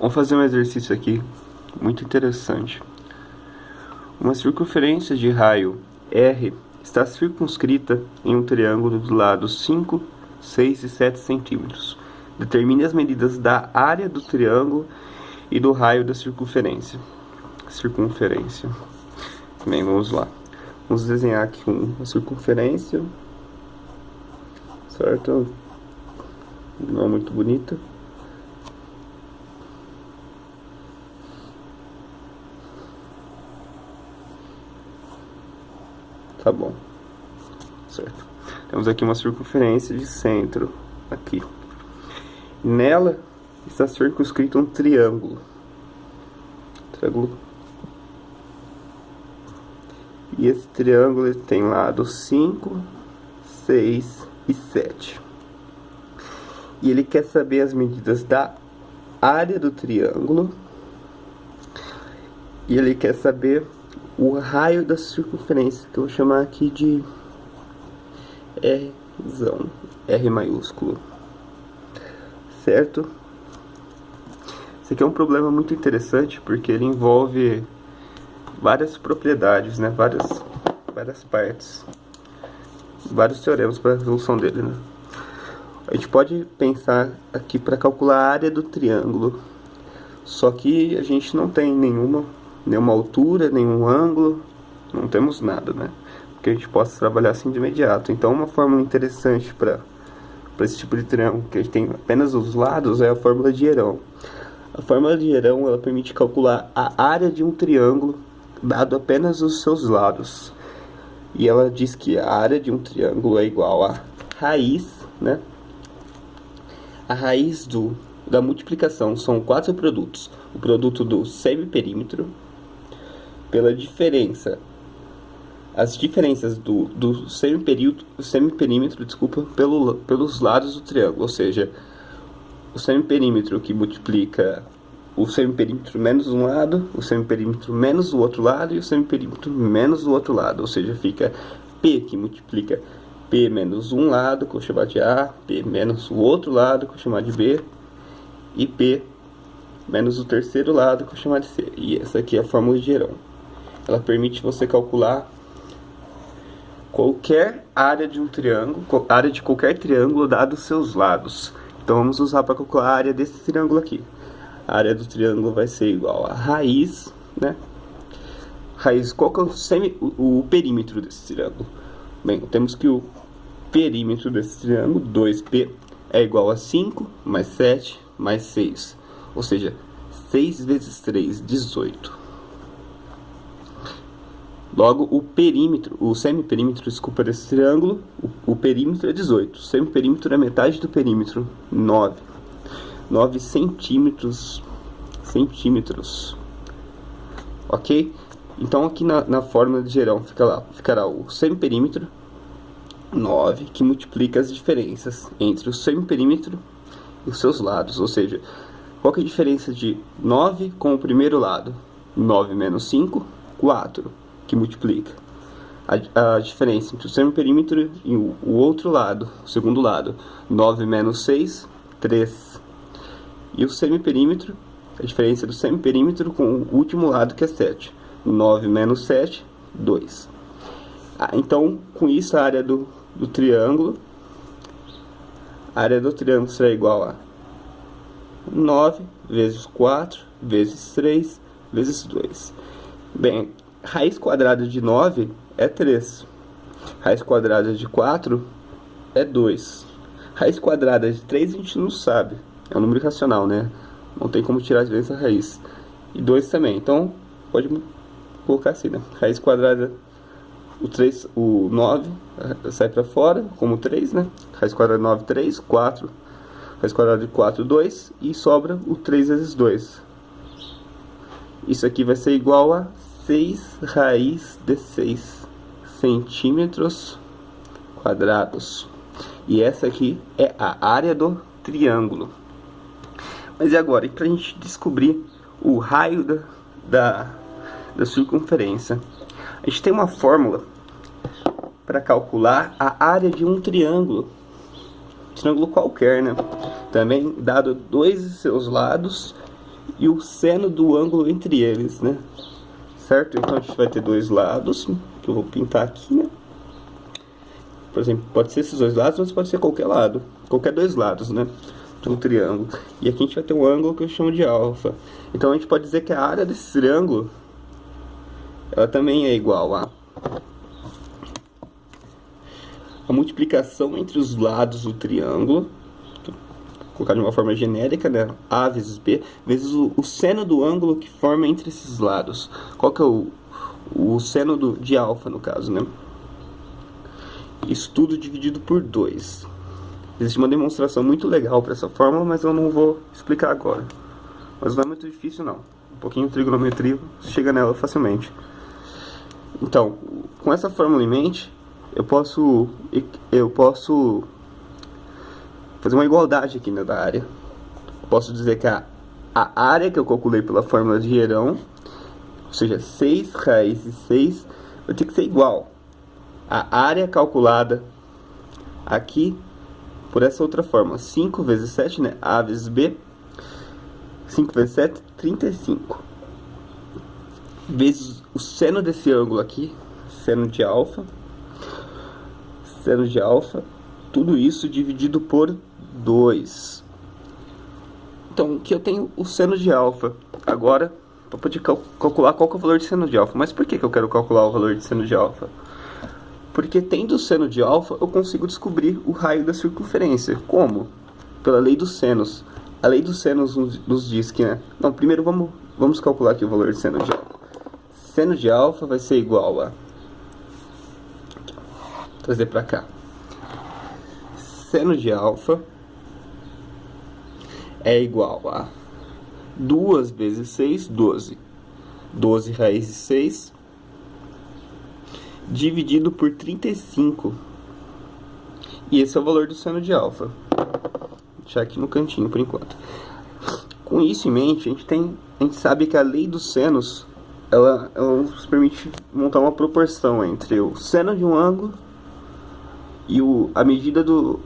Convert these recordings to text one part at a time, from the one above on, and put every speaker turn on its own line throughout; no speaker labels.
Vamos fazer um exercício aqui muito interessante. Uma circunferência de raio R está circunscrita em um triângulo dos lados 5, 6 e 7 centímetros. Determine as medidas da área do triângulo e do raio da circunferência. Bem, vamos lá. Vamos desenhar aqui uma circunferência, certo? Não é muito bonita. Tá bom, certo. Temos aqui uma circunferência de centro, aqui. Nela está circunscrito um triângulo. E esse triângulo ele tem lados 5, 6 e 7. E ele quer saber as medidas da área do triângulo. E ele quer saber o raio da circunferência, que eu vou chamar aqui de Rzão, R maiúsculo, certo? Esse aqui é um problema muito interessante, porque ele envolve várias propriedades, né? Várias partes, vários teoremas para a resolução dele, né? A gente pode pensar aqui para calcular a área do triângulo, só que a gente não tem nenhuma altura, nenhum ângulo, não temos nada, né? Que a gente possa trabalhar assim de imediato. Então, uma fórmula interessante para esse tipo de triângulo, que a gente tem apenas os lados, é a fórmula de Herão. A fórmula de Herão, ela permite calcular a área de um triângulo, dado apenas os seus lados. E ela diz que a área de um triângulo é igual a raiz, né? A raiz da multiplicação são 4 produtos. O produto do semiperímetro, pela diferença, as diferenças do semiperímetro, pelos lados do triângulo, ou seja, o semiperímetro que multiplica o semiperímetro menos um lado, o semiperímetro menos o outro lado e o semiperímetro menos o outro lado, ou seja, fica P que multiplica P menos um lado, que eu vou chamar de A, P menos o outro lado, que eu vou chamar de B, e P menos o terceiro lado, que eu vou chamar de C. E essa aqui é a fórmula de Herão. Ela permite você calcular qualquer área de um triângulo, área de qualquer triângulo, dado os seus lados. Então vamos usar para calcular a área desse triângulo aqui. A área do triângulo vai ser igual a raiz, né? Raiz, qual que é o perímetro desse triângulo? Bem, temos que o perímetro desse triângulo, 2P, é igual a 5 mais 7 mais 6. Ou seja, 6 vezes 3, 18. Logo, o semiperímetro, desculpa, desse triângulo, o perímetro é 18. O semiperímetro é metade do perímetro, 9. 9 centímetros. Ok? Então, aqui na fórmula de Herão ficará o semiperímetro, 9, que multiplica as diferenças entre o semiperímetro e os seus lados. Ou seja, qual que é a diferença de 9 com o primeiro lado? 9 menos 5, 4. Que multiplica a diferença entre o semiperímetro e o outro lado, o segundo lado. 9 menos 6, 3. E o semiperímetro, a diferença do semiperímetro com o último lado, que é 7. 9 menos 7, 2. Então, com isso, a área do triângulo, será igual a 9 vezes 4 vezes 3 vezes 2. Bem, raiz quadrada de 9 é 3. Raiz quadrada de 4 é 2. Raiz quadrada de 3 a gente não sabe. É um número racional, né? Não tem como tirar de vezes a raiz. E 2 também. Então, pode colocar assim, né? Raiz quadrada, o 9 sai para fora, como 3, né? Raiz quadrada de 9, 3. 4. Raiz quadrada de 4, 2. E sobra o 3 vezes 2. Isso aqui vai ser igual a 6 raiz de 6 centímetros quadrados. E essa aqui é a área do triângulo. Mas e agora? E para a gente descobrir o raio da circunferência? A gente tem uma fórmula para calcular a área de um triângulo. Triângulo qualquer, né? Também dado dois de seus lados e o seno do ângulo entre eles, né? Certo? Então a gente vai ter dois lados, que eu vou pintar aqui, né? Por exemplo, pode ser esses dois lados, mas pode ser qualquer lado. Qualquer dois lados, né? De um triângulo. E aqui a gente vai ter um ângulo que eu chamo de alfa. Então a gente pode dizer que a área desse triângulo, ela também é igual a multiplicação entre os lados do triângulo, vou colocar de uma forma genérica, né? A vezes B, vezes o seno do ângulo que forma entre esses lados. Qual que é o seno de alfa, no caso, né? Isso tudo dividido por 2. Existe uma demonstração muito legal para essa fórmula, mas eu não vou explicar agora. Mas não é muito difícil, não. Um pouquinho de trigonometria, você chega nela facilmente. Então, com essa fórmula em mente, eu posso fazer uma igualdade aqui, né, da área. Eu posso dizer que a área que eu calculei pela fórmula de Heron, ou seja, 6 raiz de 6, vai ter que ser igual a área calculada aqui por essa outra fórmula. 5 vezes 7, né? A vezes B. 5 vezes 7, 35. Vezes o seno desse ângulo aqui, seno de alfa. Seno de alfa. Tudo isso dividido por 2. Então, aqui eu tenho o seno de alfa. Agora, para poder calcular qual que é o valor de seno de alfa. Mas por que eu quero calcular o valor de seno de alfa? Porque tendo o seno de alfa, eu consigo descobrir o raio da circunferência. Como? Pela lei dos senos. A lei dos senos nos diz que, né? Não, primeiro vamos calcular aqui o valor de seno de alfa. Seno de alfa vai ser igual a... Vou trazer para cá. Seno de alfa é igual a 2 vezes 6, 12. 12 raiz de 6... dividido por 35. E esse é o valor do seno de alfa. Vou deixar aqui no cantinho por enquanto. Com isso em mente, a gente sabe que a lei dos senos, ela nos permite montar uma proporção entre o seno de um ângulo e a medida do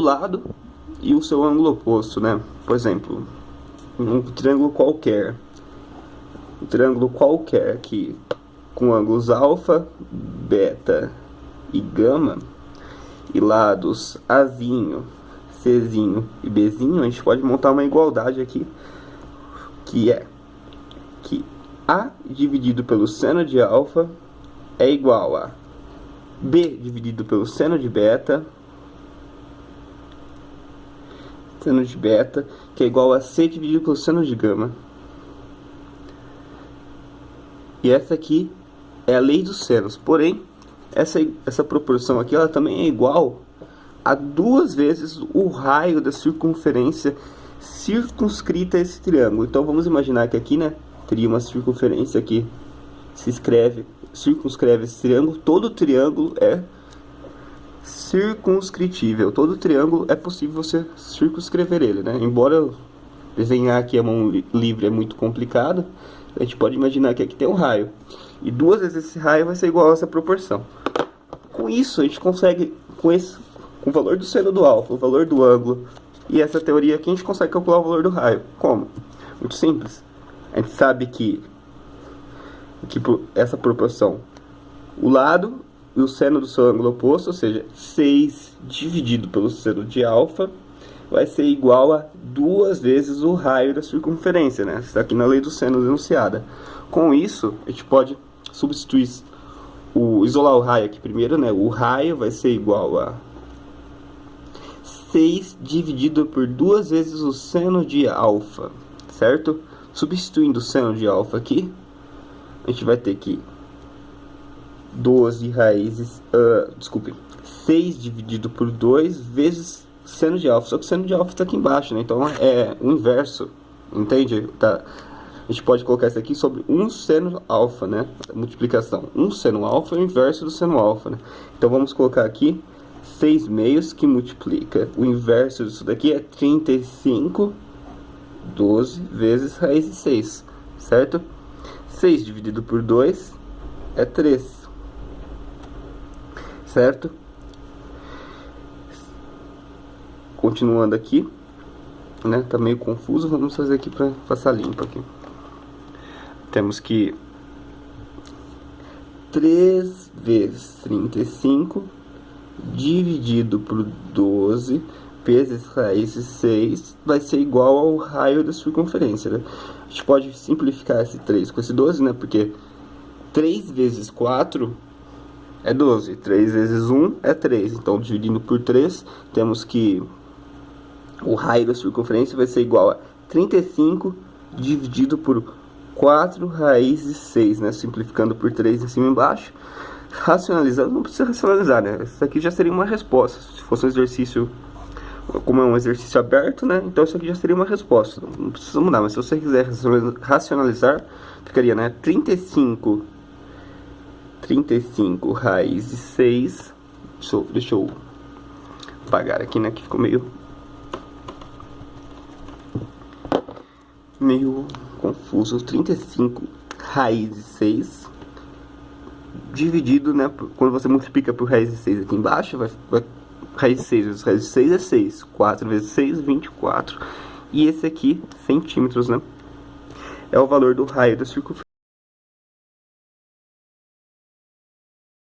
lado e o seu ângulo oposto, né? Por exemplo, um triângulo qualquer. Um triângulo qualquer aqui, com ângulos alfa, beta e gama, e lados Azinho, Czinho e Bzinho, a gente pode montar uma igualdade aqui, que é que A dividido pelo seno de alfa é igual a B dividido pelo seno de beta, que é igual a C dividido pelo seno de gama. E essa aqui é a lei dos senos. Porém, essa proporção aqui, ela também é igual a 2 vezes o raio da circunferência circunscrita a esse triângulo. Então, vamos imaginar que aqui, né, teria uma circunferência aqui. Circunscreve esse triângulo. Todo triângulo é circunscritível. Todo triângulo é possível você circunscrever ele, né? Embora desenhar aqui a mão livre é muito complicado, a gente pode imaginar que aqui tem um raio. E 2 vezes esse raio vai ser igual a essa proporção. Com isso, a gente consegue, com o valor do seno do alfa, o valor do ângulo e essa teoria aqui, a gente consegue calcular o valor do raio. Como? Muito simples. A gente sabe que essa proporção, o lado e o seno do seu ângulo oposto, ou seja, 6 dividido pelo seno de alfa, vai ser igual a 2 vezes o raio da circunferência, né? Está aqui na lei dos senos enunciada. Com isso, a gente pode substituir isolar o raio aqui primeiro, né? O raio vai ser igual a 6 dividido por 2 vezes o seno de alfa, certo? Substituindo o seno de alfa aqui, a gente vai ter que 6 dividido por 2 vezes seno de alfa. Só que o seno de alfa está aqui embaixo, né? Então é o inverso, entende? Tá. A gente pode colocar isso aqui sobre 1 seno alfa, né? Multiplicação. 1 seno alfa é o inverso do seno alfa, né? Então vamos colocar aqui 6 meios que multiplica. O inverso disso daqui é 35, 12 vezes raiz de 6, certo? 6 dividido por 2 é 3. Certo? Continuando aqui, né? Tá meio confuso, vamos fazer aqui para passar limpo aqui. Temos que 3 vezes 35 dividido por 12 vezes raiz de 6 vai ser igual ao raio da circunferência, né? A gente pode simplificar esse 3 com esse 12, né? Porque 3 vezes 4 é 12, 3 vezes 1 é 3. Então, dividindo por 3, temos que o raio da circunferência vai ser igual a 35 dividido por 4 raiz de 6, né? Simplificando por 3 em cima e embaixo. Racionalizando, não precisa racionalizar, né? Isso aqui já seria uma resposta. Se fosse um exercício, como é um exercício aberto, né? Então isso aqui já seria uma resposta. Não precisa mudar, mas se você quiser racionalizar, ficaria, né? 35 raiz de 6. Deixa eu apagar aqui, né? Que ficou meio confuso. 35 raiz de 6 dividido, né? Quando você multiplica por raiz de 6 aqui embaixo, vai raiz de 6 vezes raiz de 6 é 6. 4 vezes 6, 24. E esse aqui, centímetros, né? É o valor do raio da circunferência.